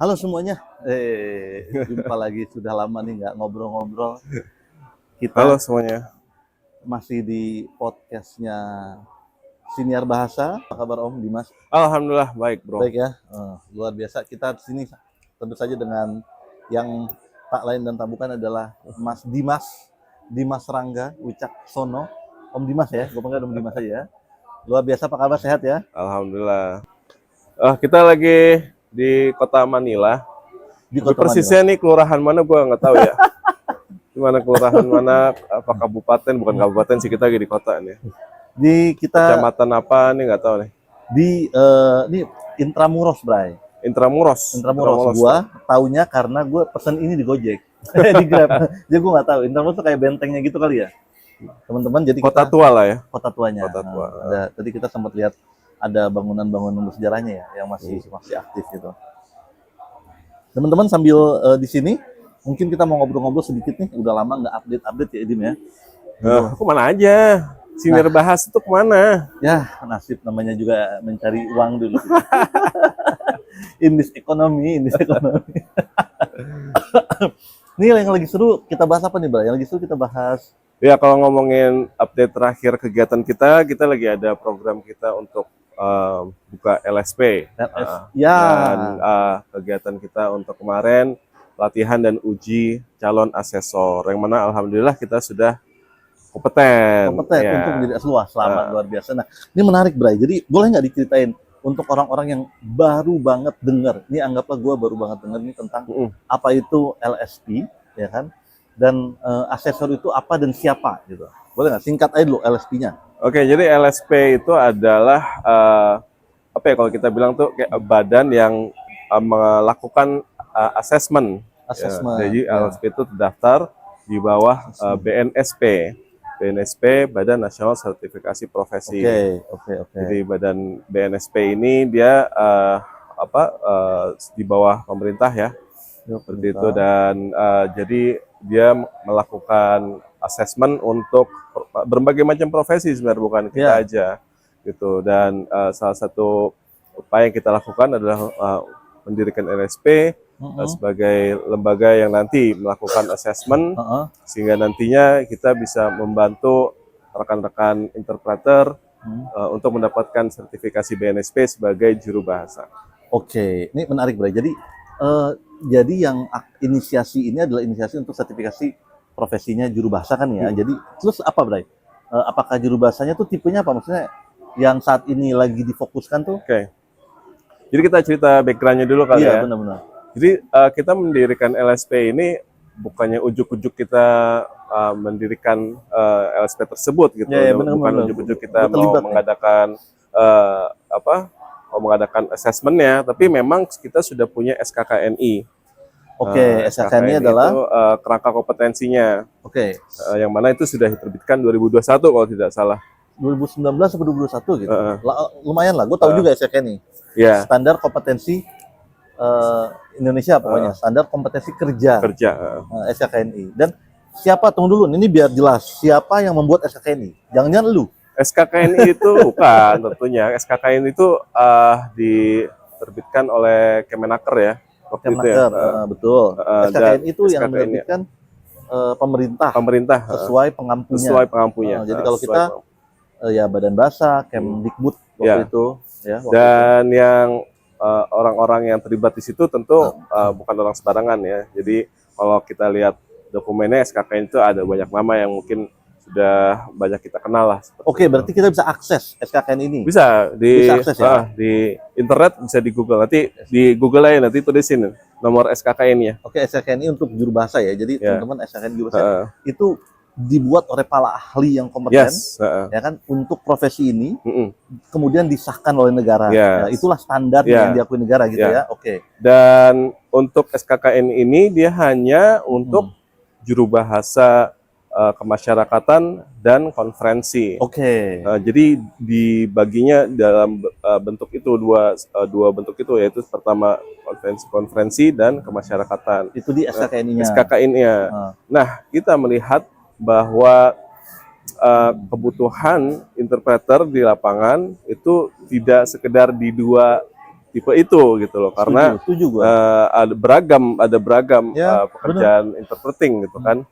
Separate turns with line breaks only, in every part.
Halo semuanya, jumpa lagi. Sudah lama nih nggak ngobrol-ngobrol.
Halo
Kita
semuanya.
masih di podcastnya Siniar Bahasa. Apa kabar Om Dimas?
Alhamdulillah baik, Bro.
Baik ya, luar biasa. Kita di sini tentu saja dengan yang tak lain dan tak bukan adalah Mas Dimas Rangga Wicaksono. Om Dimas ya, gue panggil Om Dimas aja ya. Luar biasa, apa kabar, sehat ya?
Alhamdulillah. Kita lagi di kota Manila.
Di
Tapi
Kota Manila.
persisnya nih kelurahan mana gua nggak tahu ya. Di mana kelurahan mana, apa kabupaten, bukan kabupaten sih, kita lagi di kota nih.
Di kita
Kecamatan apa nih nggak tahu nih.
ini Intramuros, Bray.
Intramuros.
Intramuros, gua taunya karena gua pesen ini di Gojek. Di Grab. Jadi gua nggak tahu. Intramuros tuh kayak bentengnya gitu kali ya. Teman-teman, jadi
Kota
kita
tua lah ya.
kota tuanya.
Kota tua.
Tadi kita sempat lihat ada bangunan-bangunan bersejarahnya ya yang masih aktif gitu. Teman-teman, sambil di sini mungkin kita mau ngobrol-ngobrol sedikit nih. Udah lama nggak update ya, Edim ya.
Aku mana aja. Siniar bahas itu kemana?
Ya, nasib namanya juga mencari uang dulu. In this economy. Ini yang lagi seru kita bahas apa nih, Bro? Yang lagi seru kita bahas.
Ya, kalau ngomongin update terakhir kegiatan kita lagi ada program kita untuk buka LSP.
Ya.
Dan kegiatan kita untuk kemarin latihan dan uji calon asesor, yang mana alhamdulillah kita sudah kompeten ya.
Untuk menjadi luas. Selamat, luar biasa. Nah, ini menarik, Bray. Jadi boleh nggak diceritain untuk orang-orang yang baru banget dengar, ini anggaplah gue baru banget dengar ini tentang apa itu LSP, ya kan? Dan asesor itu apa dan siapa gitu. Boleh nggak singkat aja dulu LSP-nya?
Oke, jadi LSP itu adalah apa ya, kalau kita bilang tuh kayak badan yang melakukan asesmen. Ya, jadi LSP itu terdaftar di bawah BNSP. BNSP, Badan Nasional Sertifikasi Profesi.
Oke.
Jadi badan BNSP ini dia di bawah pemerintah ya, seperti itu. Dan jadi dia melakukan asesmen untuk berbagai macam profesi sebenarnya, bukan kita aja gitu. Dan salah satu upaya yang kita lakukan adalah mendirikan LSP sebagai lembaga yang nanti melakukan asesmen, sehingga nantinya kita bisa membantu rekan-rekan interpreter untuk mendapatkan sertifikasi BNSP sebagai juru bahasa.
Oke, ini menarik, Bray. Jadi yang inisiasi ini adalah inisiasi untuk sertifikasi profesinya juru bahasa kan ya. Jadi terus apa, Bray? Apakah juru bahasanya tuh tipenya apa? Maksudnya yang saat ini lagi difokuskan tuh?
Oke. Jadi kita cerita backgroundnya dulu kali ya. Iya,
benar-benar.
Jadi kita mendirikan LSP ini bukannya ujuk-ujuk kita mendirikan LSP tersebut gitu. Bukan ujuk-ujuk kita mau mengadakan mengadakan asesmennya, tapi memang kita sudah punya SKKNI.
SKKNI adalah
itu kerangka kompetensinya. Yang mana itu sudah diterbitkan 2021 kalau tidak salah.
2019 atau 2021 gitu. Lumayan lah, gue tahu juga SKKNI. Standar kompetensi Indonesia pokoknya, standar kompetensi kerja. SKKNI. Dan siapa, tunggu dulu, ini biar jelas, siapa yang membuat SKKNI? Jangan-jangan lu?
SKKNI itu bukan, tentunya SKKNI itu diterbitkan oleh Kemenaker ya.
Kemenaker, betul. SKKNI itu yang menerbitkan pemerintah sesuai pengampunya. Jadi kalau kita ya Badan Bahasa, Kemdikbud waktu itu.
Dan yang orang-orang yang terlibat di situ tentu bukan orang sembarangan ya. Jadi kalau kita lihat dokumennya SKKN itu ada banyak nama yang mungkin sudah banyak kita kenal lah.
Berarti kita bisa akses SKKN ini?
Bisa akses ya? Di internet, bisa di Google. Nanti di Google aja, nanti tulisin nomor SKKN-nya.
SKKN ini untuk juru bahasa ya. Jadi teman-teman, SKKN juru bahasa itu dibuat oleh para ahli yang kompeten, ya kan, untuk profesi ini, kemudian disahkan oleh negara. Nah, itulah standar yang diakui negara gitu ya.
Dan untuk SKKN ini dia hanya untuk juru bahasa kemasyarakatan dan konferensi. Jadi dibaginya dalam bentuk itu dua bentuk itu, yaitu pertama konferensi dan kemasyarakatan.
Itu di SKKN-nya.
SKKN-nya. Nah, kita melihat bahwa kebutuhan interpreter di lapangan itu tidak sekedar di dua tipe itu gitu loh, karena
Setuju gua.
ada beragam
Ya,
pekerjaan interpreting gitu kan.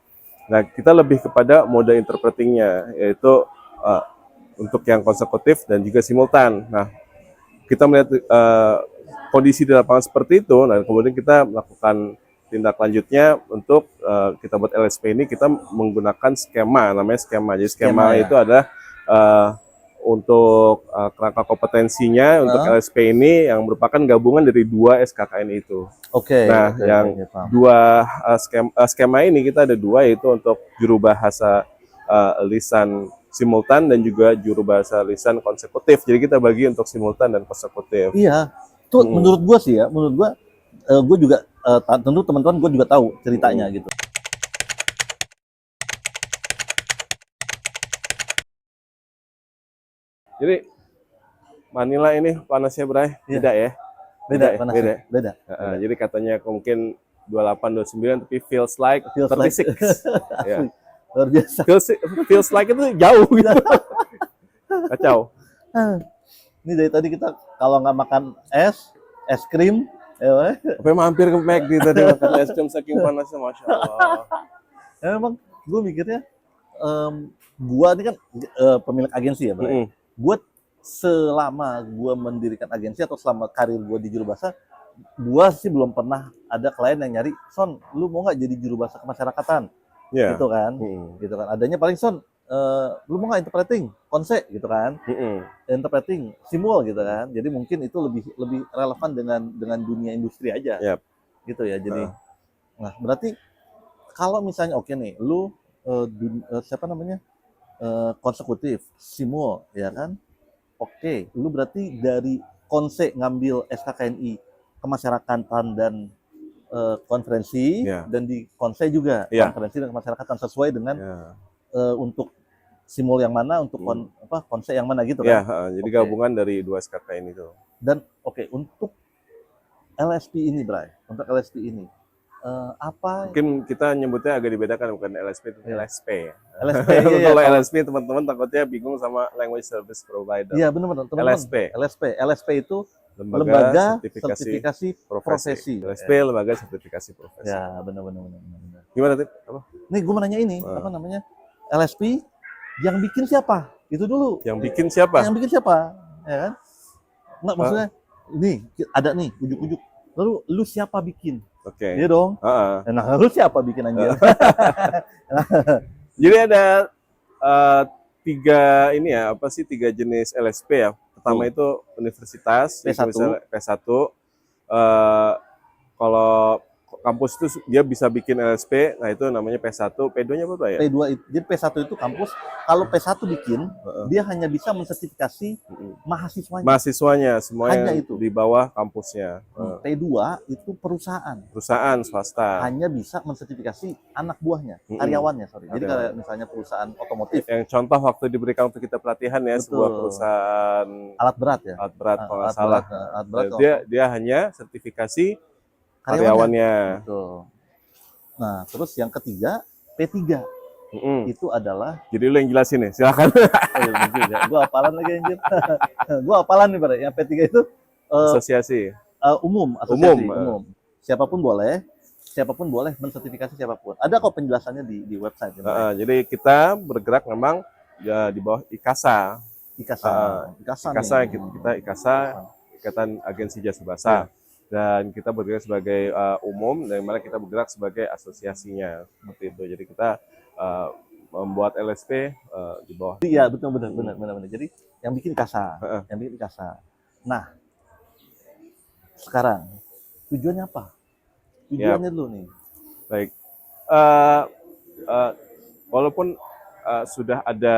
Nah, kita lebih kepada mode interpretingnya, yaitu untuk yang konsekutif dan juga simultan. Nah, kita melihat kondisi di lapangan seperti itu, dan kemudian kita melakukan tindak lanjutnya untuk kita buat LSP ini, kita menggunakan skema, namanya skema. Jadi skema
ya.
itu adalah untuk kerangka kompetensinya untuk LSP ini yang merupakan gabungan dari 2 SKKN itu. Nah, yang dua skema ini kita ada 2, yaitu untuk juru bahasa lisan simultan dan juga juru bahasa lisan konsekutif. Jadi kita bagi untuk simultan dan konsekutif.
Iya, itu menurut gua sih ya, menurut gua juga tentu teman-teman gua juga tahu ceritanya gitu.
Jadi Manila ini panasnya Bray, beda ya?
Beda panasnya, beda.
Jadi katanya mungkin 28, 29, tapi feels like 36. Ya.
Luar biasa.
Feels like itu jauh gitu. Kacau.
Ini dari tadi kita kalau nggak makan es krim,
apa mampir ke McD tadi makan es krim saking panasnya, Masya Allah.
Ya memang gue mikirnya, gua ini kan pemilik agensi ya, Bro. Gue selama gue mendirikan agensi atau selama karir gue di juru bahasa, gue sih belum pernah ada klien yang nyari, Son, lu mau nggak jadi juru bahasa kemasyarakatan? Gitu kan, gitu kan. Adanya paling, Son, lu mau nggak interpreting konse gitu kan, interpreting simul gitu kan. Jadi mungkin itu lebih relevan dengan dunia industri aja, gitu ya. Jadi, nah berarti kalau misalnya oke nih, lu siapa namanya, konsekutif simul ya kan, oke, lu berarti dari konse ngambil SKKNI kemasyarakatan dan konferensi, dan di konse juga konferensi dan kemasyarakatan sesuai dengan untuk simul yang mana, untuk konse yang mana gitu kan.
Jadi gabungan dari 2 SKKN itu.
Dan untuk LSP ini, Bray, untuk LSP ini apa?
Mungkin kita nyebutnya agak dibedakan, bukan LSP, itu LSP.
LSP.
Kalau LSP teman-teman takutnya bingung sama language service provider.
Iya benar-benar. LSP itu lembaga sertifikasi profesi.
LSP lembaga sertifikasi profesi.
Ya benar-benar.
Gimana Tip? Apa?
Nih gue mau nanya ini, apa namanya, LSP yang bikin siapa? Itu dulu.
Yang bikin siapa?
Yang bikin siapa? Ya kan? Nggak, maksudnya ini ada nih ujuk-ujuk. Lalu lu siapa bikin? Iya dong. Nah, lu siapa bikin anjir?
Jadi ada 3 jenis LSP ya. Pertama itu universitas, P1. Kalau kampus itu dia bisa bikin LSP, nah itu namanya P1. P2-nya apa ya?
P2 itu, jadi P1 itu kampus. Kalau P1 bikin, dia hanya bisa mensertifikasi mahasiswanya.
Mahasiswanya, semuanya
hanya itu
di bawah kampusnya.
P2 itu perusahaan.
Perusahaan swasta.
Hanya bisa mensertifikasi anak buahnya, karyawannya, sorry. Jadi kalau misalnya perusahaan otomotif.
Yang contoh waktu diberikan untuk kita pelatihan ya, sebuah perusahaan
alat berat ya.
Alat berat kalau nggak salah. Dia hanya sertifikasi karyawannya.
Betul. Nah, terus yang ketiga P3. Itu adalah,
jadi lu yang jelasin nih, silakan.
Gua hafalan lagi anjir. Gua hafalan nih, Pak. Yang P3 itu
asosiasi.
Umum. Siapapun boleh mensertifikasi siapapun. Ada kok penjelasannya di website.
Jadi kita bergerak memang ya di bawah IKASA.
IKASA
Ikatan Agensi Jasa Bahasa. Dan kita bergerak sebagai umum, dan mana kita bergerak sebagai asosiasinya, seperti itu. Jadi kita membuat LSP di bawah.
Iya, betul, benar. Jadi yang bikin IKASA, Nah, sekarang tujuannya apa? Tujuannya dulu nih.
Baik. Walaupun sudah ada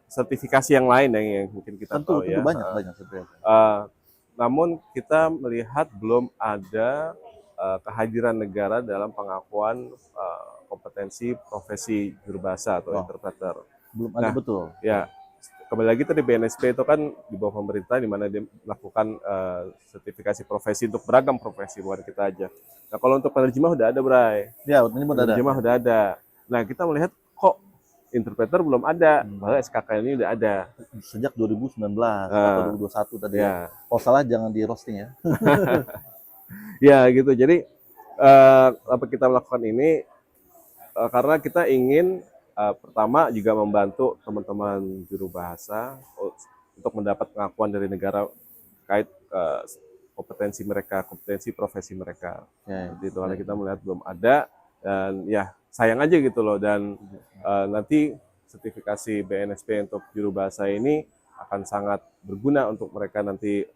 sertifikasi yang lain yang mungkin kita tahu ya.
Banyak sertifikasi.
Namun kita melihat belum ada kehadiran negara dalam pengakuan kompetensi profesi juru bahasa atau interpreter.
Belum ada, betul.
Ya, kembali lagi tadi BNSP itu kan di bawah pemerintah, di mana dia melakukan sertifikasi profesi untuk beragam profesi, bukan kita aja. Nah, kalau untuk penerjemah udah ada, Bray.
Ya, penerjemah
udah ada. Nah, kita melihat kok interpreter belum ada, padahal SKK ini udah ada.
Sejak 2019 atau 2021 tadi.
Ya.
Kalau salah jangan di roasting ya.
Ya gitu. Jadi apa kita melakukan ini karena kita ingin pertama juga membantu teman-teman juru bahasa untuk mendapat pengakuan dari negara terkait kompetensi mereka, kompetensi profesi mereka.
Ya,
Itu karena kita melihat belum ada dan ya sayang aja gitu loh. Dan nanti sertifikasi BNSP untuk juru bahasa ini akan sangat berguna untuk mereka nanti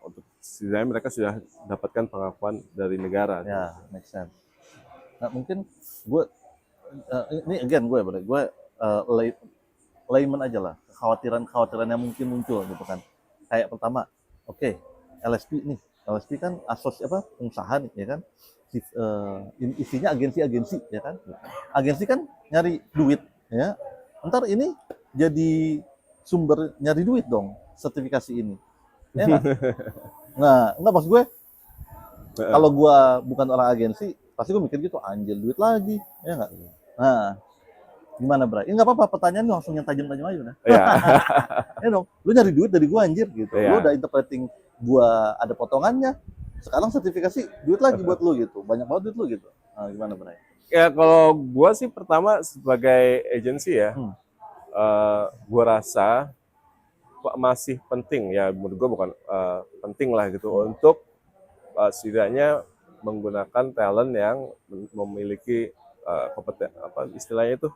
untuk setidaknya mereka sudah dapatkan pengakuan dari negara.
Ya, make sense. Nah, mungkin gue ini again gue layman aja lah, kekhawatiran yang mungkin muncul gitu kan. Kayak pertama, oke, LSP nih, LSP kan pengusaha nih ya kan. Isinya agensi-agensi ya kan. Agensi kan nyari duit ya. Ntar ini jadi sumber nyari duit dong sertifikasi ini. Ya nggak? Nah, enggak maksud gue kalau gue bukan orang agensi, pasti gue mikir gitu, anjir duit lagi, ya nggak? Nah, gimana Bray? Ini nggak apa-apa, pertanyaan lu langsung yang tajam-tajam aja nah.
Ya.
Ya dong, lu nyari duit dari gue anjir gitu.
Ya.
Lu udah interpreting gue ada potongannya, sekarang sertifikasi duit lagi buat lu gitu, banyak banget duit lu gitu. Nah, gimana Bray?
Ya kalau gue sih pertama sebagai agensi ya, gue rasa masih penting ya, menurut gue bukan penting lah gitu untuk setidaknya menggunakan talent yang memiliki kompeten istilahnya itu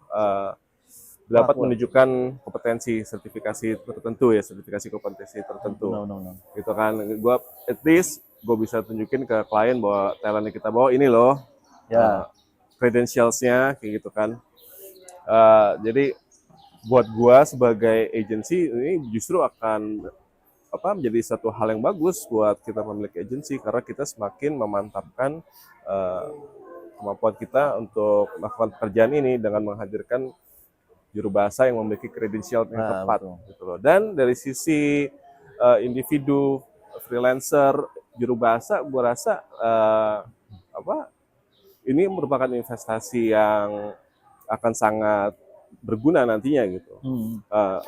dapat menunjukkan kompetensi sertifikasi tertentu ya, sertifikasi kompetensi tertentu. Gitu kan, gue at least gue bisa tunjukin ke klien bahwa talent yang kita bawa ini loh, credentials-nya kayak gitu kan. Jadi buat gue sebagai agensi ini justru akan menjadi satu hal yang bagus buat kita memiliki agensi, karena kita semakin memantapkan kemampuan kita untuk melakukan pekerjaan ini dengan menghadirkan juru bahasa yang memiliki kredensial yang tepat gitu loh. Dan dari sisi individu freelancer juru bahasa, gue rasa ini merupakan investasi yang akan sangat berguna nantinya gitu.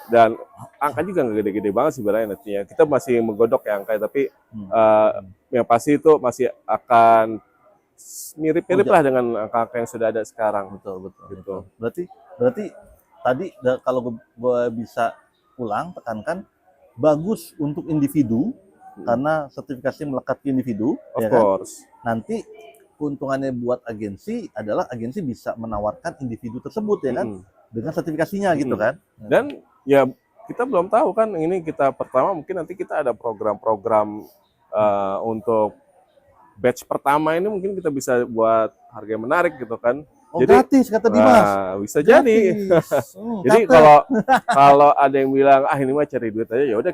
Dan angka juga nggak gede-gede banget sih sebenarnya nantinya. Kita masih menggodok ya angka, tapi yang pasti itu masih akan mirip-mirip lah dengan angka-angka yang sudah ada sekarang.
Betul. Gitu. Berarti tadi kalau gue bisa tekankan bagus untuk individu karena sertifikasi melekat ke individu.
Of course.
Kan? Nanti keuntungannya buat agensi adalah agensi bisa menawarkan individu tersebut ya kan dengan sertifikasinya gitu kan.
Dan ya kita belum tahu kan, ini kita pertama mungkin nanti kita ada program-program untuk batch pertama ini mungkin kita bisa buat harga yang menarik gitu kan.
Jadi gratis kata Dimas.
Bisa jadi. Jadi kalau ada yang bilang ini mah cari duit aja, ya udah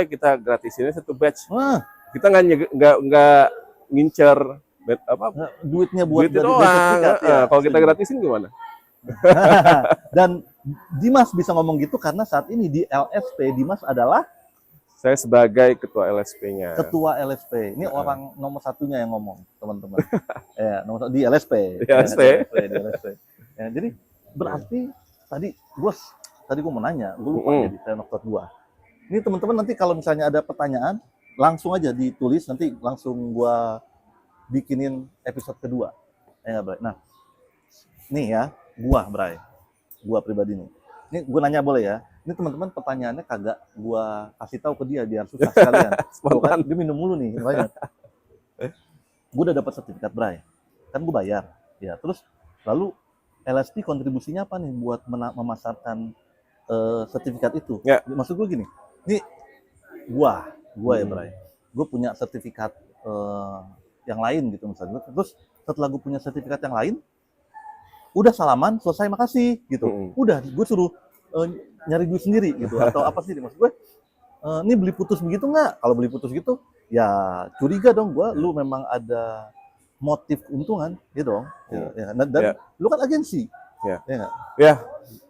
kita gratisinnya satu batch. Kita nggak ngincer
duitnya buat
duit doang. Kalau kita gratisin gimana?
Dan Dimas bisa ngomong gitu karena saat ini di LSP Dimas adalah
saya sebagai ketua LSP-nya.
Ketua LSP. Ini orang nomor satunya yang ngomong, teman-teman. Ya, nomor satu di LSP.
Di LSP.
Di LSP. Ya, jadi berarti tadi gue mau nanya, gue lupa ya di Tenoktot gue. Ini teman-teman nanti kalau misalnya ada pertanyaan, langsung aja ditulis, nanti langsung gue bikinin episode kedua. Ya, Bray. Nah, nih ya, gua pribadi nih. Ini gua nanya boleh ya? Ini teman-teman pertanyaannya kagak gua kasih tahu ke dia biar susah sekalian. Kan dia minum mulu nih, banyak. Gua udah dapat sertifikat Bray. Kan gua bayar. Ya, terus lalu LSP kontribusinya apa nih buat memasarkan sertifikat itu?
Ya.
Maksud gua gini. Nih gua ya Bray. Gua punya sertifikat yang lain gitu misalnya. Terus setelah gue punya sertifikat yang lain, udah salaman, selesai, makasih gitu. Udah, gue suruh nyari duit sendiri gitu. Atau apa sih maksud gue? Ini beli putus begitu nggak? Kalau beli putus gitu, ya curiga dong gue. Lu memang ada motif keuntungan, gitu dong. Ya, dan lu kan agensi.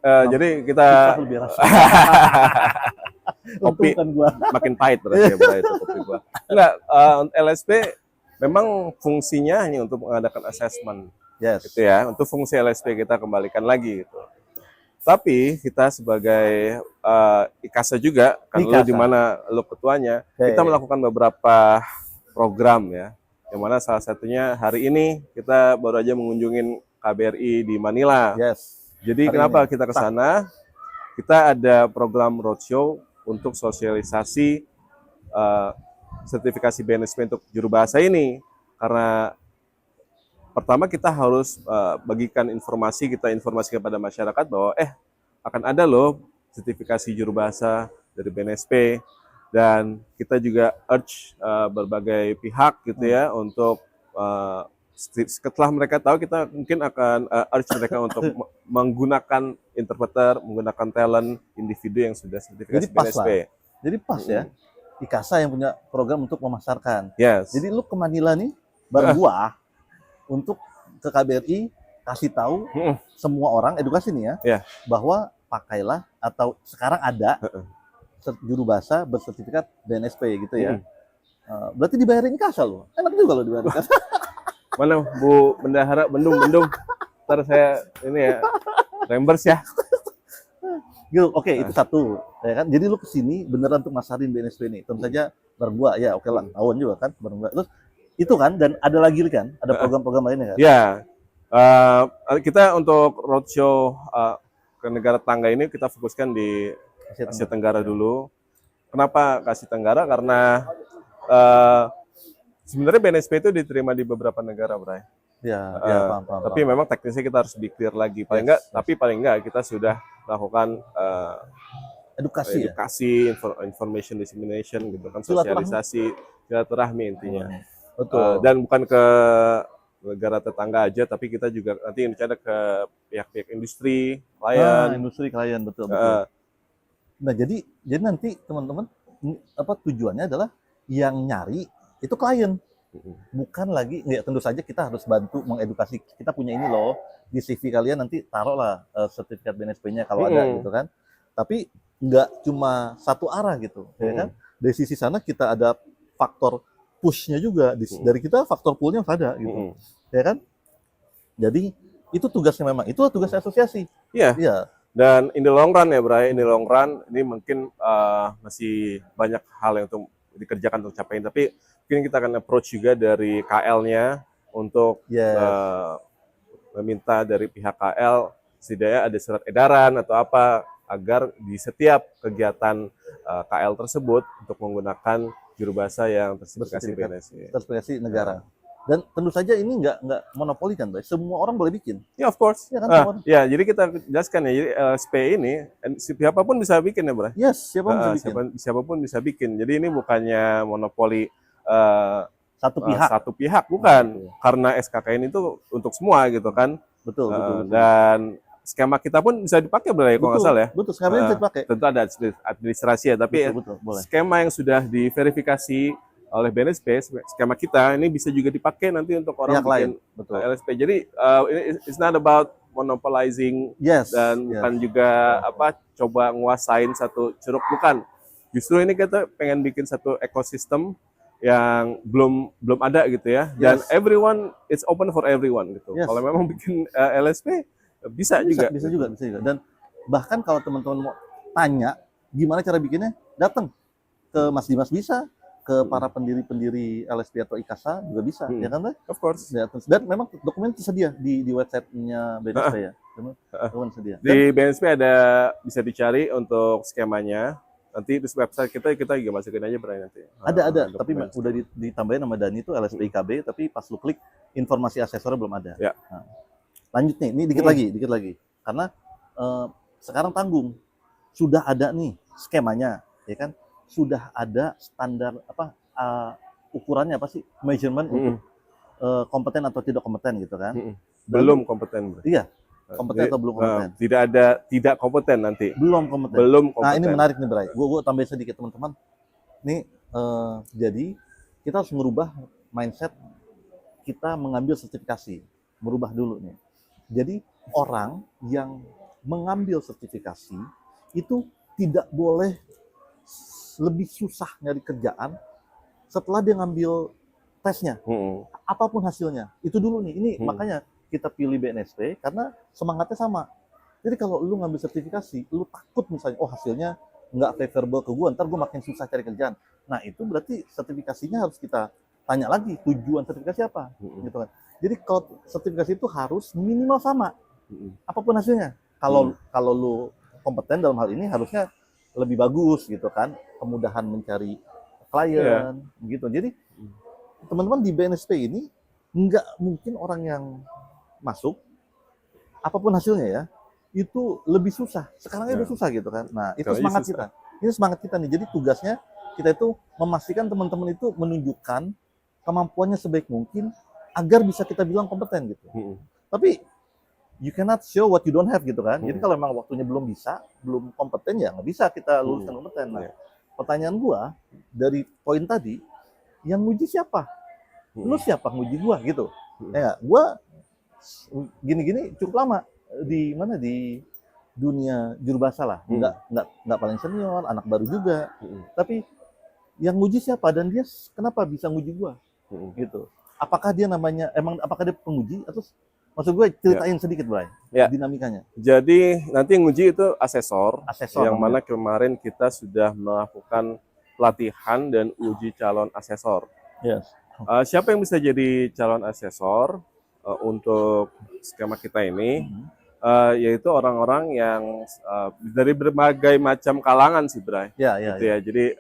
Jadi kita kopi makin pahit berarti ya itu kopi gua. Enggak, LSP memang fungsinya hanya untuk mengadakan assessment. Gitu ya. Untuk fungsi LSP kita kembalikan lagi gitu. Tapi kita sebagai IKASA juga, kan lu
IKASA.
di mana lu ketuanya,
Oke.
kita melakukan beberapa program ya. Yang mana salah satunya hari ini kita baru aja mengunjungin KBRI di Manila.
Yes.
Jadi
Hari
kenapa
ini.
kita ke sana? Kita ada program roadshow untuk sosialisasi sertifikasi BNSP untuk juru bahasa ini. Karena pertama kita harus bagikan informasi, kita informasi kepada masyarakat bahwa akan ada loh sertifikasi juru bahasa dari BNSP, dan kita juga urge berbagai pihak gitu ya untuk setelah mereka tahu, kita mungkin akan urge mereka untuk menggunakan interpreter, menggunakan talent individu yang sudah sertifikasi
Jadi pas
BNSP.
lah. Jadi pas ya. IKASA yang punya program untuk memasarkan.
Yes.
Jadi lu ke Manila nih bareng gua untuk ke KBRI kasih tahu semua orang, edukasi nih ya, bahwa pakailah atau sekarang ada juru bahasa bersertifikat BNSP gitu ya. Berarti dibayarin IKASA lo. Enak juga lo dibayarin IKASA.
Mana Bu Bendahara, bendung. Ntar saya ini ya, reimburse ya.
Gitu, oke, itu satu, ya kan? Jadi lu kesini beneran untuk masarin BNSP ini. Tentu saja bareng gua, ya oke lah, tahun juga kan bareng gua. Terus itu kan, dan ada lagi kan, ada program-program lainnya kan?
Ya, kita untuk roadshow ke negara tetangga ini kita fokuskan di Asia Tenggara dulu. Kenapa Asia Tenggara? Karena sebenarnya BNSP itu diterima di beberapa negara, Bray.
Ya, paham.
Tapi memang teknisnya kita harus be clear lagi. Paling enggak kita sudah melakukan edukasi, information dissemination gitu kan, sosialisasi, silaturahmi intinya.
Betul.
Dan bukan ke negara tetangga aja, tapi kita juga nanti ada ke pihak-pihak industri, klien.
Industri klien, betul. Nah, jadi nanti teman-teman tujuannya adalah yang nyari itu klien. Bukan lagi, ya tentu saja kita harus bantu mengedukasi. Kita punya ini loh, di CV kalian nanti taruhlah sertifikat BNSP-nya kalau ada gitu kan. Tapi nggak cuma satu arah gitu, ya kan? Dari sisi sana kita ada faktor push-nya juga. Dari kita faktor pull-nya ada gitu, ya kan? Jadi itu tugasnya memang, itu tugas asosiasi.
Iya. Dan in the long run ya, Bray, in the long run ini mungkin masih banyak hal yang untuk dikerjakan untuk capain, tapi mungkin kita akan approach juga dari KL-nya untuk meminta dari pihak KL setidaknya ada surat edaran atau apa agar di setiap kegiatan KL tersebut untuk menggunakan juru bahasa yang tersertifikasi BNSP.
Sertifikasi negara. Dan tentu saja ini nggak monopoli kan, Bray. Semua orang boleh bikin.
Ya, of course.
Ya, kan,
jadi kita jelaskan ya, jadi LSP ini siapapun bisa bikin ya, Bray.
Yes,
siapapun bisa bikin. Jadi ini bukannya monopoli
satu
pihak, bukan. Karena SKKN itu untuk semua gitu kan.
Betul.
Dan skema kita pun bisa dipakai, Bray, kalau nggak salah ya.
Betul, skema bisa dipakai.
Tentu ada administrasi ya, tapi
betul,
skema yang sudah diverifikasi oleh BNSP, skema kita ini bisa juga dipakai nanti untuk orang bikin LSP. Jadi it's not about monopolizing dan bukan juga coba nguasain satu ceruk, bukan. Justru ini kita pengen bikin satu ekosistem yang belum ada gitu ya. Dan everyone, it's open for everyone gitu. Kalau memang bikin LSP bisa juga.
Dan bahkan kalau teman-teman mau tanya gimana cara bikinnya, datang ke Mas Dimas bisa, ke para pendiri LSP atau IKASA juga bisa, ya kan?
Of course.
Dan memang dokumen tersedia di website-nya BNSP ya. Dokumen tersedia.
Di BNSP ada, bisa dicari untuk skemanya. Nanti di website kita juga masukin aja, Bray, nanti.
Ada, tapi udah ditambahin nama Dani itu LSP IKB, tapi pas lu klik informasi asesornya belum ada.
Ya.
Nah, lanjut nih, ini dikit lagi. Karena sekarang tanggung. Sudah ada nih skemanya, ya kan? Sudah ada standar ukurannya apa sih, measurement untuk kompeten atau tidak kompeten gitu kan?
Belum kompeten, Bro.
Iya, kompeten atau belum kompeten?
Tidak kompeten nanti.
Belum kompeten. Nah, ini menarik nih, Bray. Gue tambahin sedikit, teman-teman. Nih, jadi kita harus merubah mindset kita mengambil sertifikasi, merubah dulu nih. Jadi orang yang mengambil sertifikasi itu tidak boleh lebih susah nyari kerjaan setelah dia ngambil tesnya. Apapun hasilnya. Itu dulu nih. Ini makanya kita pilih BNSP karena semangatnya sama. Jadi kalau lu ngambil sertifikasi, lu takut misalnya, oh hasilnya nggak favorable ke gue, ntar gue makin susah cari kerjaan. Nah itu berarti sertifikasinya harus kita tanya lagi tujuan sertifikasi apa, gitu kan. Jadi kalau sertifikasi itu harus minimal sama, apapun hasilnya. Kalau lu kompeten dalam hal ini harusnya lebih bagus gitu kan, kemudahan mencari klien, gitu. Jadi teman-teman di BNSP ini nggak mungkin orang yang masuk apapun hasilnya ya itu lebih susah. Sekarang udah susah gitu kan. Nah itu
Sekarang
semangat
susah.
kita. Ini semangat kita nih. Jadi tugasnya kita itu memastikan teman-teman itu menunjukkan kemampuannya sebaik mungkin agar bisa kita bilang kompeten gitu. Tapi you cannot show what you don't have gitu kan. Jadi kalau memang waktunya belum bisa, belum kompeten ya nggak bisa kita luluskan kompeten. Nah, pertanyaan gua dari poin tadi, yang nguji siapa? Lu siapa nguji gua gitu? Ya, gua gini-gini cukup lama di mana di dunia juru bahasa lah. Nggak paling senior, anak baru juga. Tapi yang nguji siapa dan dia kenapa bisa nguji gua? Gitu. Apakah dia namanya apakah dia penguji atau maksud gue ceritain sedikit, Bray, dinamikanya.
Jadi nanti yang nguji itu asesor yang mana
namanya.
kemarin kita sudah melakukan pelatihan dan uji calon asesor.
Yes.
Siapa yang bisa jadi calon asesor untuk skema kita ini? Yaitu orang-orang yang dari berbagai macam kalangan sih, Bray. Gitu ya. Jadi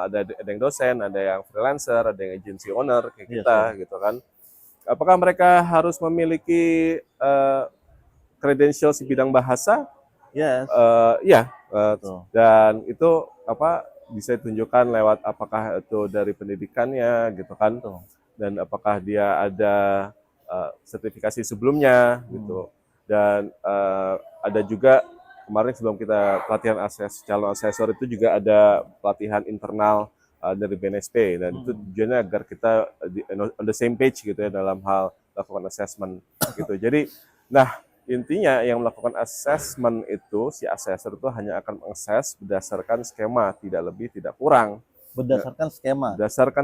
ada yang dosen, ada yang freelancer, ada yang agency owner kayak kita, gitu kan. Apakah mereka harus memiliki credentials di bidang bahasa?
Yes.
Dan itu bisa ditunjukkan lewat apakah itu dari pendidikannya, gitu kan. Dan apakah dia ada sertifikasi sebelumnya, gitu. Dan ada juga kemarin sebelum kita pelatihan calon asesor itu juga ada pelatihan internal dari BNSP, dan itu tujuannya agar kita on the same page gitu ya dalam hal melakukan assessment gitu. Jadi, nah intinya yang melakukan assessment itu si asesor itu hanya akan mengakses berdasarkan skema, tidak lebih tidak kurang.
Berdasarkan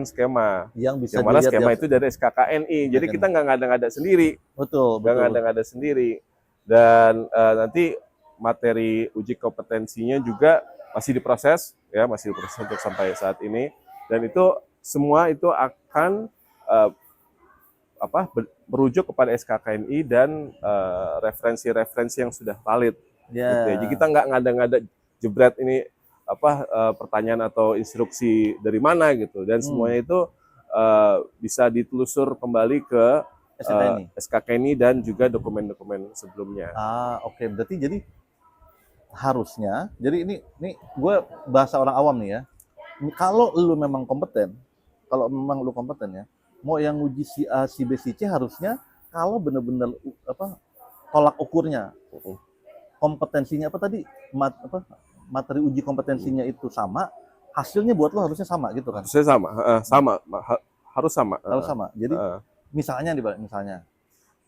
skema.
Yang bisa mana skema itu dari SKKNI. Jadi kita nggak ngada-ngada sendiri. Nggak ngada-ngada sendiri. Dan nanti materi uji kompetensinya juga masih diproses untuk sampai saat ini, dan itu semua itu akan merujuk kepada SKKNI dan referensi-referensi yang sudah valid. Gitu ya. Jadi kita nggak ngada-ngada jebret ini pertanyaan atau instruksi dari mana gitu, dan semuanya itu bisa ditelusur kembali ke SKKNI dan juga dokumen-dokumen sebelumnya.
Oke. Berarti jadi harusnya, jadi ini gue bahasa orang awam nih ya. Kalau lu memang kompeten, ya, mau yang uji si A, si B, si C harusnya kalau benar-benar tolak ukurnya, kompetensinya materi uji kompetensinya itu sama, hasilnya buat lo harusnya sama gitu kan?
Harusnya harus sama.
Harus sama. Jadi misalnya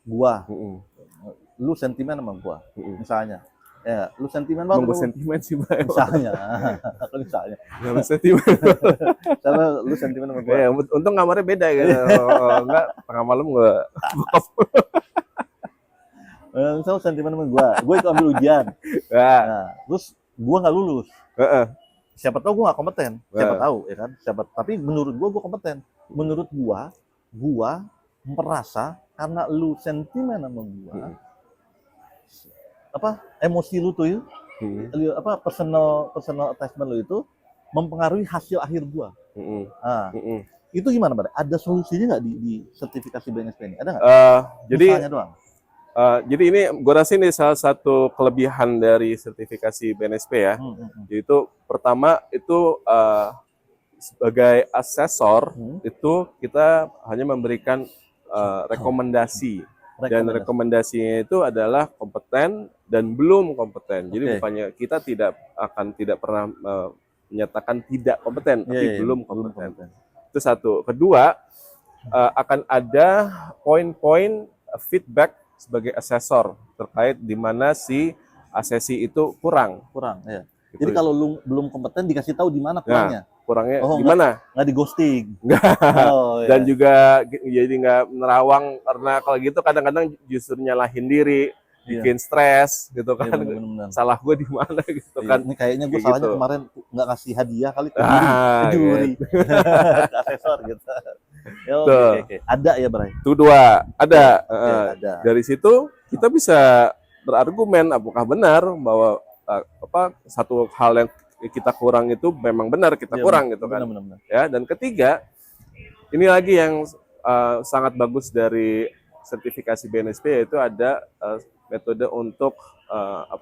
gua, lu sentimen sama gua, misalnya. Ya, lu sentimen banget.
Gue sentimen sih, Bang.
Misalnya.
Lu sentimen.
Kalau lu sentimen sama gue.
Ya, untung kamarnya beda gitu. Enggak, tengah malam gue.
Misal sentimen sama gue itu ambil ujian. Nah, terus gue nggak lulus. Siapa tahu gue nggak kompeten. Siapa tahu, ya kan? Tapi menurut gue kompeten. Menurut gue merasa karena lu sentimen sama gue. Emosi lu tuh personal attachment lu itu mempengaruhi hasil akhir gua. Itu gimana, Pak? Ada solusinya nggak di sertifikasi BNSP ini? Ada nggak?
Jadi doang. Jadi ini gue rasa ini salah satu kelebihan dari sertifikasi BNSP ya. Yaitu pertama itu sebagai asesor itu kita hanya memberikan rekomendasi. Dan rekomendasinya itu adalah kompeten dan belum kompeten. Jadi bukannya kita tidak pernah menyatakan tidak kompeten, tapi belum kompeten. Itu satu. Kedua, akan ada poin-poin feedback sebagai asesor terkait di mana si asesi itu kurang.
Ya. Gitu. Jadi kalau lu belum kompeten dikasih tahu di mana kurangnya.
Kurangnya gimana?
Nggak di ghosting.
Dan juga jadi nggak nerawang, karena kalau gitu kadang-kadang justru nyalahin diri, bikin stres gitu
Iya,
kan.
bener-bener.
Salah gue di mana gitu
Iya,
kan.
ini kayaknya gue
Kayak
salahnya
gitu.
kemarin nggak kasih hadiah kali ke
Ah,
juri,
gitu.
ke asesor gitu. Ya, oke,
Tuh.
oke, oke. Ada ya, Bray?
Itu dua, ada.
Oke, ada.
Dari situ kita bisa berargumen apakah benar bahwa satu hal yang kita kurang itu memang benar kita
Iya,
kurang gitu kan.
benar-benar.
Ya, dan ketiga, ini lagi yang sangat bagus dari sertifikasi BNSP, yaitu ada metode untuk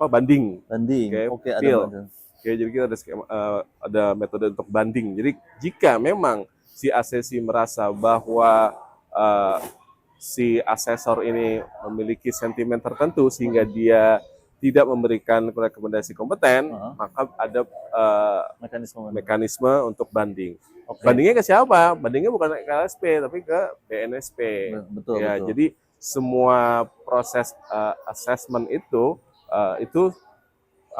banding.
Banding. Oke, ada
Appeal.
banding.
Oke, jadi kita ada metode untuk banding. Jadi jika memang si asesi merasa bahwa si asesor ini memiliki sentimen tertentu sehingga dia tidak memberikan rekomendasi kompeten, maka ada mekanisme untuk banding.
Oke.
Bandingnya ke siapa? Bandingnya bukan ke LSP tapi ke BNSP.
Betul,
Ya,
betul.
jadi semua proses assessment itu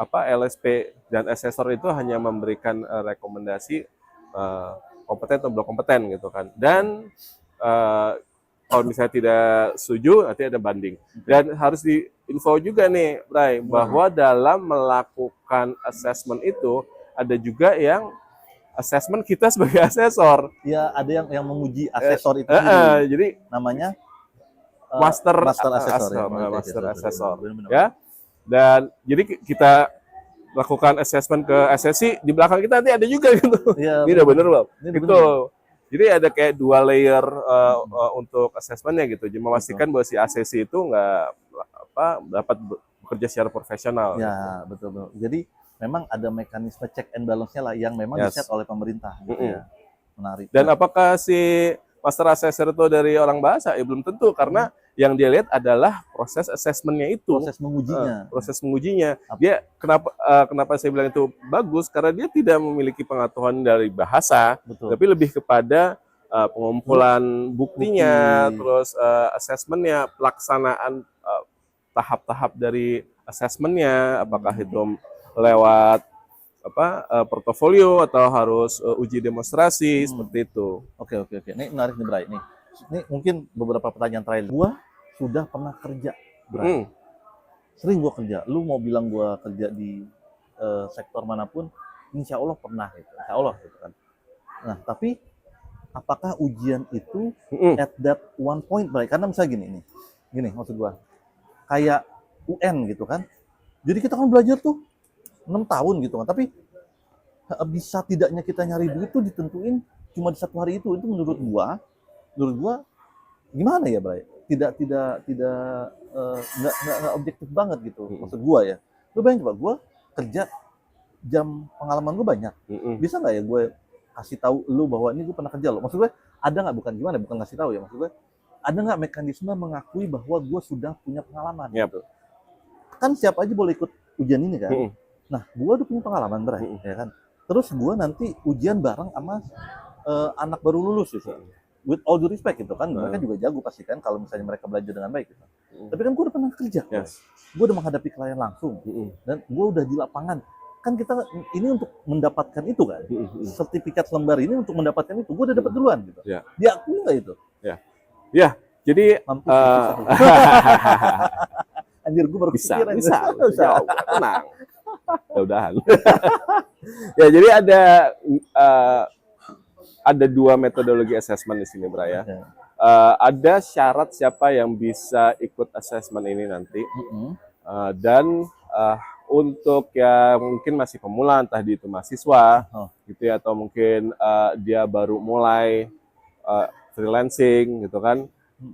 LSP dan asesor itu hanya memberikan rekomendasi kompeten atau belum kompeten gitu kan. Dan kalau misalnya tidak setuju nanti ada banding. Dan harus diinfo juga nih, Bray, bahwa dalam melakukan assessment itu ada juga yang assessment kita sebagai asesor.
Ya, ada yang menguji asesor itu sendiri.
Jadi
namanya
master asesor ya. Dan jadi kita lakukan assessment ke asesi, di belakang kita nanti ada juga gitu.
Ya,
ini udah bener loh.
Gitu.
Jadi ada kayak 2 layer untuk assessmentnya gitu. Jadi memastikan bahwa si asesi itu nggak dapat bekerja secara profesional.
Ya,
gitu.
betul. Jadi memang ada mekanisme check and balance-nya lah yang memang di-set oleh pemerintah gitu ya. Menarik.
Dan apakah si master assessor itu dari orang bahasa? Ya belum tentu, karena yang dia lihat adalah proses assessment-nya itu. Proses mengujinya. Dia kenapa saya bilang itu bagus? Karena dia tidak memiliki pengetahuan dari bahasa, tapi lebih kepada pengumpulan buktinya, terus assessment-nya, pelaksanaan tahap-tahap dari assessment-nya, apakah itu lewat portofolio atau harus uji demonstrasi seperti itu.
Oke. Ini menarik nih, Bray. Ini mungkin beberapa pertanyaan terakhir. Gua sudah pernah kerja, Bray. Sering gua kerja. Lu mau bilang gua kerja di sektor manapun, insya Allah pernah gitu. Insya Allah gitu kan. Nah, tapi apakah ujian itu at that one point, Bray? Karena misalnya gini maksud gua. Kayak UN gitu kan. Jadi kita kan belajar tuh 6 tahun gitu kan, tapi bisa tidaknya kita nyari duit tuh ditentuin cuma di 1 hari itu menurut gua gimana ya, Bray? Tidak nggak objektif banget gitu maksud gua ya. Lu bayangin coba, gua kerja jam pengalaman gua banyak, bisa nggak ya gue kasih tahu lu bahwa ini gue pernah kerja lo? Maksud gue ada nggak, bukan ngasih tahu ya, maksud gue ada nggak mekanisme mengakui bahwa gue sudah punya pengalaman gitu? Kan siapa aja boleh ikut ujian ini kan. Nah, gue udah punya pengalaman, Bray, ya kan. Terus gue nanti ujian bareng sama anak baru lulus gitu. With all due respect gitu kan, mereka juga jago pasti kan kalau misalnya mereka belajar dengan baik gitu. Tapi kan gue udah pernah kerja, gue udah menghadapi klien langsung, dan gue udah di lapangan. Kan kita ini untuk mendapatkan itu kan, sertifikat lembar ini untuk mendapatkan itu, gue udah dapat duluan gitu. Diakui nggak itu?
Ya, jadi
anjir, gue baru
bisa,
kepikiran.
tenang. Mudah-mudahan. Ya, jadi ada 2 metodologi assessment di sini, Bray ya. Ada syarat siapa yang bisa ikut assessment ini nanti. Dan untuk yang mungkin masih pemula, entah itu mahasiswa gitu ya, atau mungkin dia baru mulai freelancing gitu kan,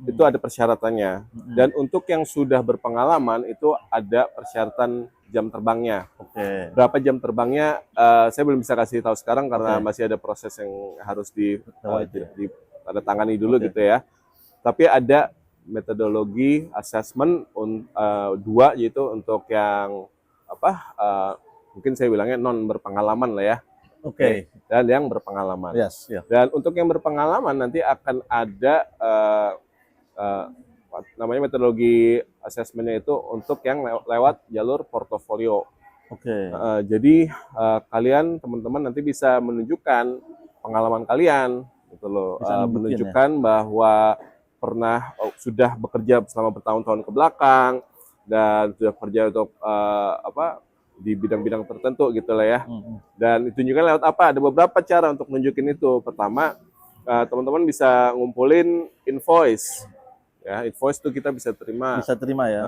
itu ada persyaratannya. Dan untuk yang sudah berpengalaman itu ada persyaratan jam terbangnya. Berapa jam terbangnya saya belum bisa kasih tahu sekarang karena masih ada proses yang harus ditandatangani dulu gitu ya. Tapi ada metodologi assessment 2, yaitu untuk yang mungkin saya bilangnya non berpengalaman lah ya. Dan yang berpengalaman. Dan untuk yang berpengalaman nanti akan ada namanya metodologi assessment-nya itu untuk yang lewat jalur portofolio. Jadi kalian teman-teman nanti bisa menunjukkan pengalaman kalian gitu loh, menunjukkan bahwa pernah sudah bekerja selama bertahun-tahun ke belakang, dan sudah kerja untuk di bidang-bidang tertentu gitu lah ya. Dan ditunjukkan lewat apa? Ada beberapa cara untuk nunjukin itu. Pertama, teman-teman bisa ngumpulin invoice. Ya, invoice itu kita bisa terima.
Bisa terima ya.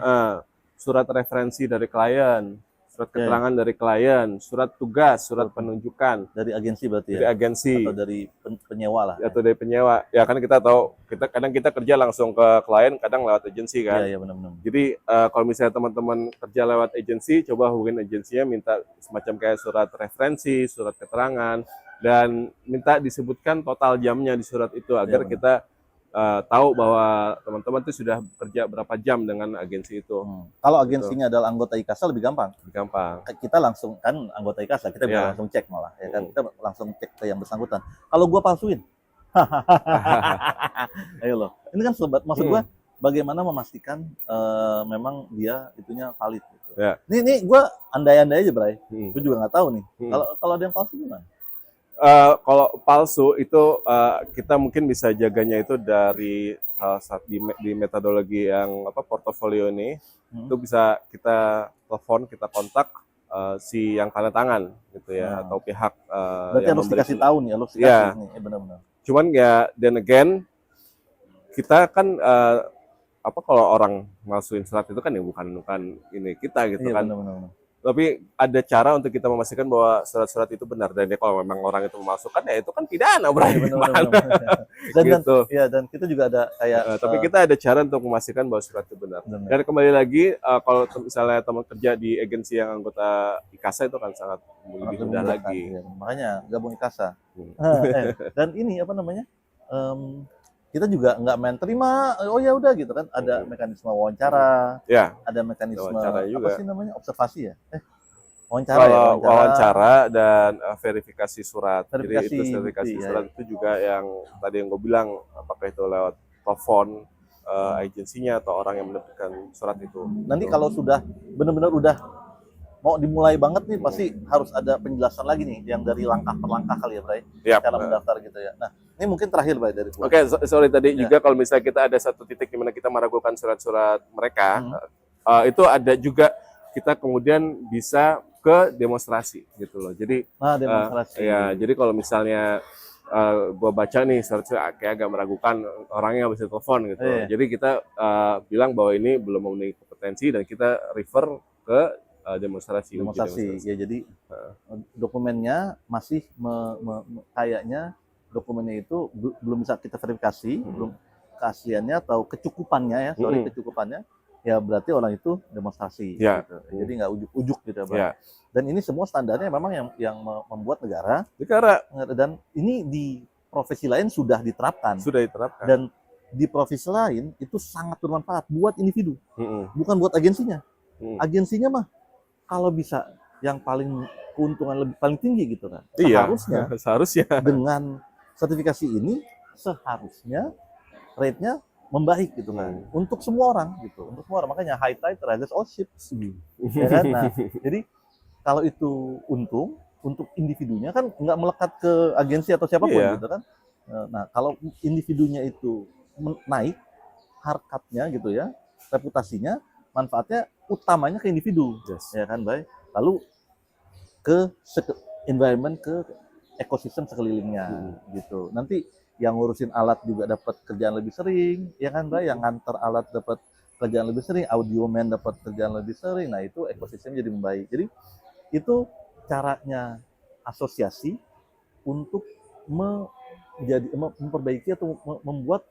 Surat referensi dari klien, surat keterangan dari klien, surat tugas, surat penunjukan
dari agensi berarti
dari
ya.
agensi
Atau dari penyewa lah.
atau dari penyewa. Ya kan kita tahu, kadang kita kerja langsung ke klien, kadang lewat agensi kan.
Iya, benar-benar.
Jadi kalau misalnya teman-teman kerja lewat agensi, coba hubungin agensinya, minta semacam kayak surat referensi, surat keterangan, dan minta disebutkan total jamnya di surat itu agar kita tahu bahwa teman-teman itu sudah kerja berapa jam dengan agensi itu.
Kalau agensinya adalah anggota IKASA lebih gampang. Kita langsung kan anggota IKASA, kita bisa langsung cek malah, ya kan? Kita langsung cek ke yang bersangkutan. Kalau gua palsuin, ayo loh. Ini kan sobat, maksud gua bagaimana memastikan memang dia itunya valid. Gitu.
Ya.
Nih gua andai-andai aja, Bray. Gua juga nggak tahu nih. Kalau ada yang palsu gimana?
Kalau palsu itu kita mungkin bisa jaganya itu dari salah satu di metodologi yang portofolio ini, itu bisa kita telepon, kita kontak si yang tanda tangan gitu ya, atau pihak
berarti harus dikasih tahu nih, harus dikasih nih, benar-benar.
Cuman ya then again kita kan kalau orang masukin surat itu kan ya bukan ini kita gitu kan.
Benar-benar.
Tapi ada cara untuk kita memastikan bahwa surat-surat itu benar, dan ya kalau memang orang itu memasukkan ya itu kan pidana, Bray.
Dan
gitu.
Dan kita juga ada kayak
tapi kita ada cara untuk memastikan bahwa surat itu benar. Dan kembali lagi kalau misalnya teman kerja di agensi yang anggota IKASA itu kan sangat lebih mudah lagi.
Ya, makanya gabung IKASA. Dan ini apa namanya? Kita juga nggak main terima, oh ya udah gitu kan, ada mekanisme wawancara, ada mekanisme apa sih namanya, observasi ya,
wawancara dan verifikasi surat. Jadi itu verifikasi
bukti,
surat itu juga yang tadi yang gue bilang, apakah itu lewat telepon agensinya atau orang yang menerbitkan surat itu.
Nanti kalau sudah benar-benar udah mau dimulai banget nih, pasti harus ada penjelasan lagi nih, yang dari langkah per langkah kali ya, Bray, cara mendaftar gitu ya. Nah, ini mungkin terakhir, Bray, dari
Oke, sorry tadi juga kalau misalnya kita ada satu titik di mana kita meragukan surat-surat mereka, itu ada juga kita kemudian bisa ke demonstrasi gitu loh. Jadi
demonstrasi.
Jadi kalau misalnya gua baca nih surat-surat kayak agak meragukan, orangnya bisa telepon gitu. Jadi kita bilang bahwa ini belum memenuhi kompetensi dan kita refer ke demonstrasi.
Ya, jadi dokumennya masih kayaknya dokumennya itu belum bisa kita verifikasi, belum keasliannya atau kecukupannya ya, kecukupannya ya, berarti orang itu demonstrasi. Gitu. Jadi nggak ujuk-ujuk gitu ya, Dan ini semua standarnya memang yang membuat negara, dan ini di profesi lain sudah diterapkan. Dan di profesi lain itu sangat bermanfaat buat individu, bukan buat agensinya. Agensinya mah kalau bisa yang keuntungan paling tinggi gitu kan. Seharusnya dengan sertifikasi ini seharusnya rate-nya membaik gitu kan. Untuk semua orang gitu. Untuk semua orang, makanya high tide rises all ships. Ya kan? Nah, jadi kalau itu untung untuk individunya kan nggak melekat ke agensi atau siapapun gitu kan. Nah, kalau individunya itu naik harkatnya gitu ya, reputasinya, manfaatnya utamanya ke individu, ya kan, Bay? Lalu ke environment, ke ekosistem sekelilingnya, gitu. Nanti yang ngurusin alat juga dapat kerjaan lebih sering, ya kan, Bay? Yang nganter alat dapat kerjaan lebih sering, audio man dapat kerjaan lebih sering. Nah, itu ekosistem jadi membaik. Jadi itu caranya asosiasi untuk memperbaiki atau membuat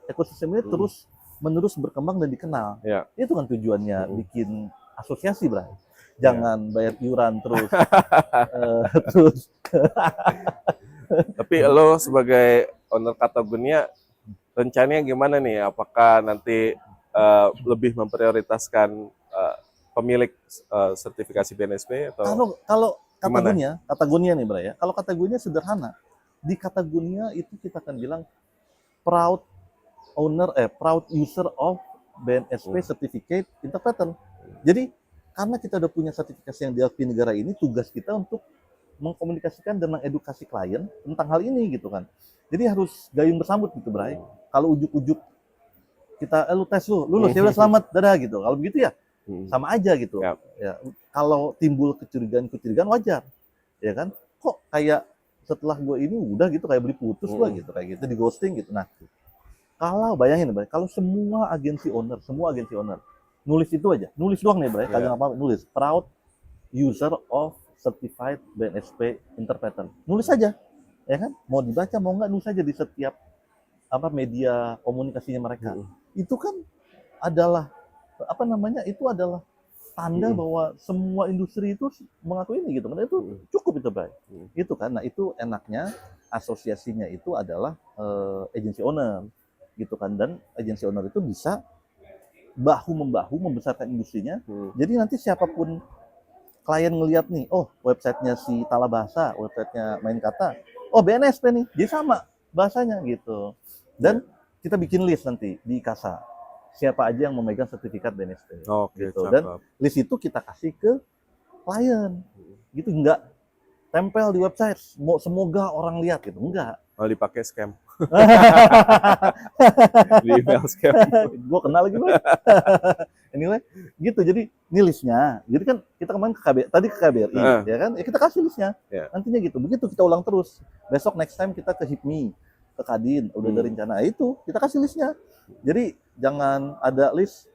ekosistem ini terus menerus berkembang dan dikenal. Itu kan tujuannya bikin asosiasi, Bray. Jangan bayar iuran terus.
Tapi lo sebagai owner Katagonia, rencananya gimana nih? Apakah nanti lebih memprioritaskan pemilik sertifikasi BNSP atau
kalau Katagonia nih, Bray, ya. Kalau Katagonia sederhana. Di Katagonia itu kita akan bilang proud user of BNSP Certificate Interpreter. Jadi karena kita udah punya sertifikasi yang diakui negara ini, tugas kita untuk mengkomunikasikan dan mengedukasi klien tentang hal ini gitu kan. Jadi harus gayung bersambut gitu, Bray. Kalau ujuk-ujuk kita lu tes lu lulus ya udah selamat, dadah gitu. Kalau begitu ya sama aja gitu.
Yap.
Ya, kalau timbul kecurigaan wajar, ya kan? Kok kayak setelah gue ini udah gitu kayak beli putus gue gitu, kayak gitu di ghosting gitu. Nah, kalau bayangin Bray, kalau semua agensi owner nulis itu aja, nulis doang nih Bray, kagak apa nulis proud user of certified BNSP interpreter, nulis aja, ya kan? Mau dibaca mau nggak nulis aja di setiap apa media komunikasinya mereka. Itu kan adalah apa namanya? Itu adalah tanda bahwa semua industri itu mengakui ini gitu kan, itu cukup itu Bray. Itu kan, nah itu enaknya asosiasinya itu adalah agency owner gitu kan, dan agency owner itu bisa bahu membahu membesarkan industrinya. Jadi nanti siapapun klien ngelihat nih, oh websitenya si Tala Bahasa, websitenya Main Kata, oh BNSP nih, jadi sama bahasanya gitu. Dan kita bikin list nanti di Kasa, siapa aja yang memegang sertifikat BNSP. Gitu. Dan list itu kita kasih ke klien, gitu, enggak tempel di website, semoga orang lihat gitu, enggak.
Kalau dipakai scam. Di email scam.
Gue kenal lagi Bang. Anyway, gitu. Jadi ini listnya. Jadi kan kita kemarin tadi ke KBRI, ya kan? Ya kita kasih listnya. Nantinya gitu. Begitu kita ulang terus. Besok next time kita ke HIPMI, ke Kadin, udah ada rencana itu, kita kasih listnya. Jadi jangan ada list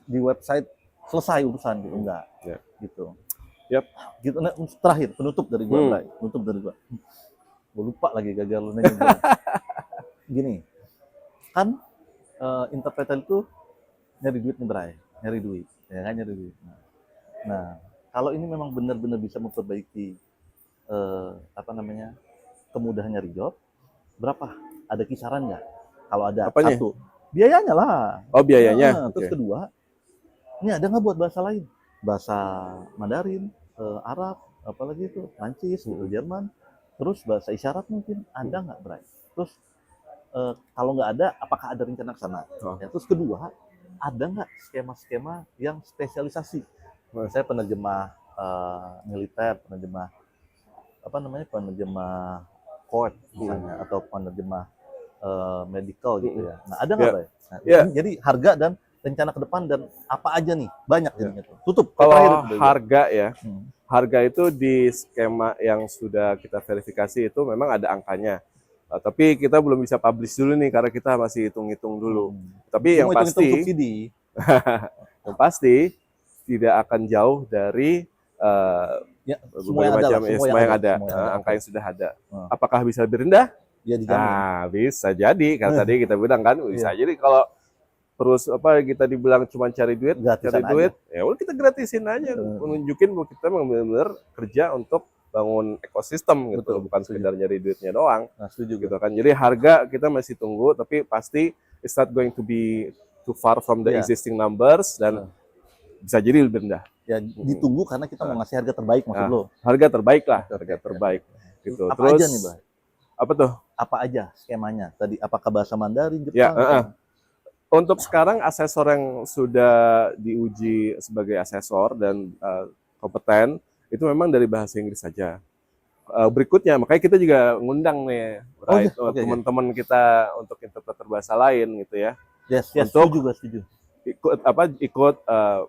di website selesai urusan gitu, enggak. Gitu. Gitu. Nah, terakhir penutup dari gue, penutup dari gue. Gue lupa lagi gagal lu nanya. Gini, kan interpreter itu nyari duit nih Bray, nyari duit, ya kan, nyari duit. Nah, kalau ini memang benar-benar bisa memperbaiki apa namanya, kemudahan nyari job, berapa? Ada kisaran nggak? Kalau ada satu, biayanya lah.
Oh biayanya.
Nah, terus kedua, ini ada nggak buat bahasa lain? Bahasa Mandarin, Arab, apalagi itu, Prancis, Jerman, terus bahasa isyarat mungkin ada nggak Bray? Terus kalau nggak ada, apakah ada rencana ke sana? Ya, terus kedua, ada nggak skema-skema yang spesialisasi? Saya penerjemah militer, penerjemah apa namanya, penerjemah court misalnya, atau penerjemah medical gitu ya. Nah ada nggak Bray? Nah, jadi harga dan rencana ke depan dan apa aja nih, banyak jadinya tuh. Tutup.
Kalau harga ya, harga itu di skema yang sudah kita verifikasi itu memang ada angkanya. Tapi kita belum bisa publish dulu nih karena kita masih hitung-hitung dulu. Tapi yang pasti, yang pasti tidak akan jauh dari
semua yang ada,
angka yang sudah ada. Apakah bisa lebih rendah?
Ya, dijamin.
Nah, bisa jadi. Karena tadi kita bilang kan, bisa jadi kalau terus kita dibilang cuma cari duit, ya udah kita gratisin aja, menunjukin bahwa kita memang benar-benar kerja untuk bangun ekosistem gitu, bukan sekedar nyari duitnya doang.
Nah, setuju
gitu kan. Jadi harga kita masih tunggu, tapi pasti it's not going to be too far from the existing numbers dan bisa jadi lebih rendah.
Ya ditunggu karena kita mau ngasih harga terbaik maksud lo.
Harga terbaik lah, harga terbaik. Gitu.
Apa
terus
aja nih, Bang?
Apa tuh?
Apa aja skemanya? Tadi apakah bahasa Mandarin, Jepang?
Untuk sekarang asesor yang sudah diuji sebagai asesor dan kompeten itu memang dari bahasa Inggris saja. Berikutnya, makanya kita juga ngundang nih, teman-teman kita untuk interpreter bahasa lain gitu ya. Untuk
setuju.
Ikut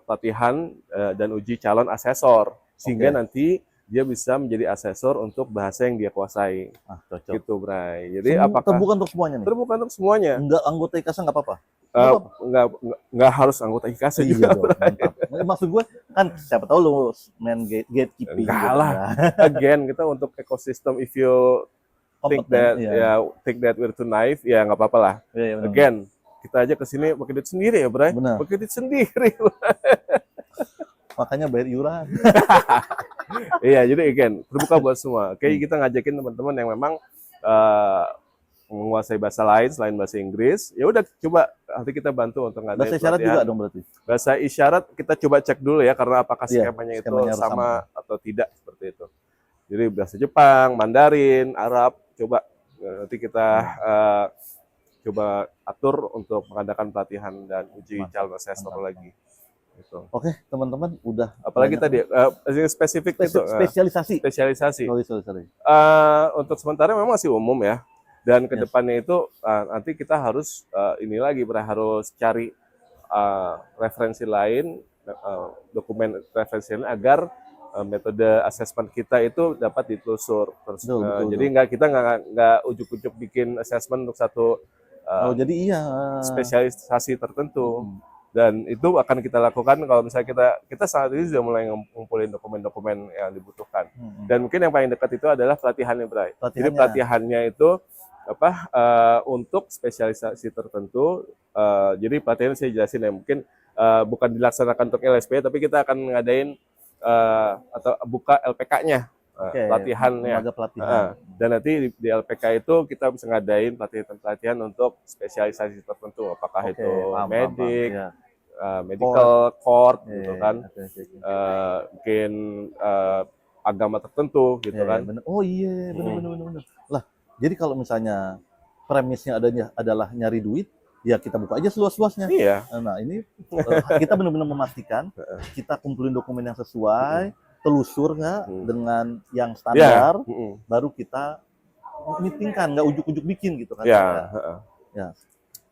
pelatihan dan uji calon asesor sehingga nanti dia bisa menjadi asesor untuk bahasa yang dia kuasai.
Cocok.
Gitu, Bray. Jadi
terbuka untuk semuanya nih?
Terbuka untuk semuanya.
Enggak anggota IKASA nggak apa-apa?
Nggak harus anggota IKASA juga.
Mantap. Maksud gue kan siapa tahu lu main gatekeeping.
Enggak lah. Again, kita untuk ekosistem, if you think that we're too naive, ya nggak apa-apa lah. Again, kita aja kesini pakai duit sendiri ya, Bray. Pakai duit sendiri.
Makanya bayar iuran.
Iya, jadi again terbuka buat semua. Kayak kita ngajakin teman-teman yang memang menguasai bahasa lain selain bahasa Inggris, ya udah coba nanti kita bantu untuk ngadain
bahasa isyarat juga dong berarti.
Bahasa isyarat kita coba cek dulu ya, karena apakah skemanya itu sama atau tidak seperti itu. Jadi bahasa Jepang, Mandarin, Arab, coba nanti kita coba atur untuk mengadakan pelatihan dan uji calon asesor lagi. Gitu.
Oke, teman-teman, udah.
Apalagi tadi spesifik itu
spesialisasi.
Untuk sementara memang masih umum ya. Dan kedepannya itu nanti kita harus ini lagi harus cari referensi lain dokumen referensial agar metode asesmen kita itu dapat ditelusur. Terus,
Betul,
jadi kita nggak ujuk-ujuk bikin asesmen untuk satu
Oh, jadi iya.
spesialisasi tertentu.
Mm.
Dan itu akan kita lakukan kalau misalnya kita saat ini sudah mulai ngumpulin dokumen-dokumen yang dibutuhkan. Dan mungkin yang paling dekat itu adalah pelatihannya, Bray. Jadi pelatihannya itu untuk spesialisasi tertentu. Jadi pelatihan saya jelasin ya, mungkin bukan dilaksanakan untuk LSP, tapi kita akan ngadain atau buka LPK-nya. Pelatihannya. Dan nanti di LPK itu kita bisa ngadain pelatihan untuk spesialisasi tertentu, apakah itu medik, medical court gitu kan, mungkin agama tertentu gitu kan.
Bener. Oh iya, bener. Lah, jadi kalau misalnya premisnya adalah nyari duit, ya kita buka aja seluas-luasnya.
Iya.
Nah ini kita benar-benar memastikan kita kumpulin dokumen yang sesuai, telusur nggak dengan yang standar, baru kita meetingkan, nggak ujuk-ujuk bikin gitu kan.
Ya.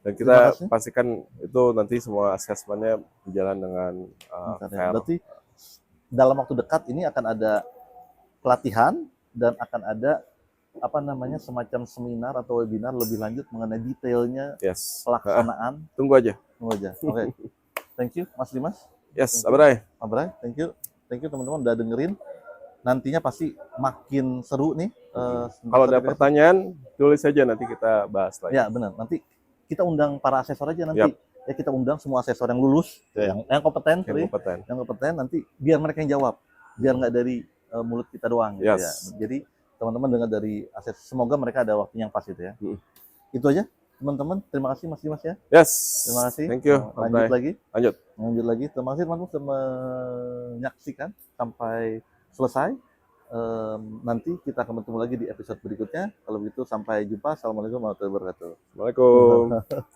Dan kita pastikan itu nanti semua asesmennya berjalan dengan fair.
Berarti dalam waktu dekat ini akan ada pelatihan dan akan ada semacam seminar atau webinar lebih lanjut mengenai detailnya pelaksanaan.
Tunggu aja.
Oke. Thank you Mas Dimas.
Yes, Abray,
thank you teman-teman udah dengerin. Nantinya pasti makin seru nih.
Kalau ada pertanyaan, tulis saja, nanti kita bahas lagi.
Ya benar. Nanti kita undang para asesor aja nanti. Ya kita undang semua asesor yang lulus, yang kompeten, yang kompeten. Nanti biar mereka yang jawab, biar nggak dari mulut kita doang. Gitu ya. Jadi teman-teman dengar dari semoga mereka ada waktu yang pas itu ya. Itu aja teman-teman. Terima kasih Mas Dimas ya.
Yes.
Terima kasih.
Thank you.
Lanjut lagi.
Lanjut
lagi. Terima kasih teman-teman sudah menyaksikan sampai selesai. Nanti kita akan bertemu lagi di episode berikutnya. Kalau begitu sampai jumpa. Assalamualaikum warahmatullahi wabarakatuh.
Assalamualaikum.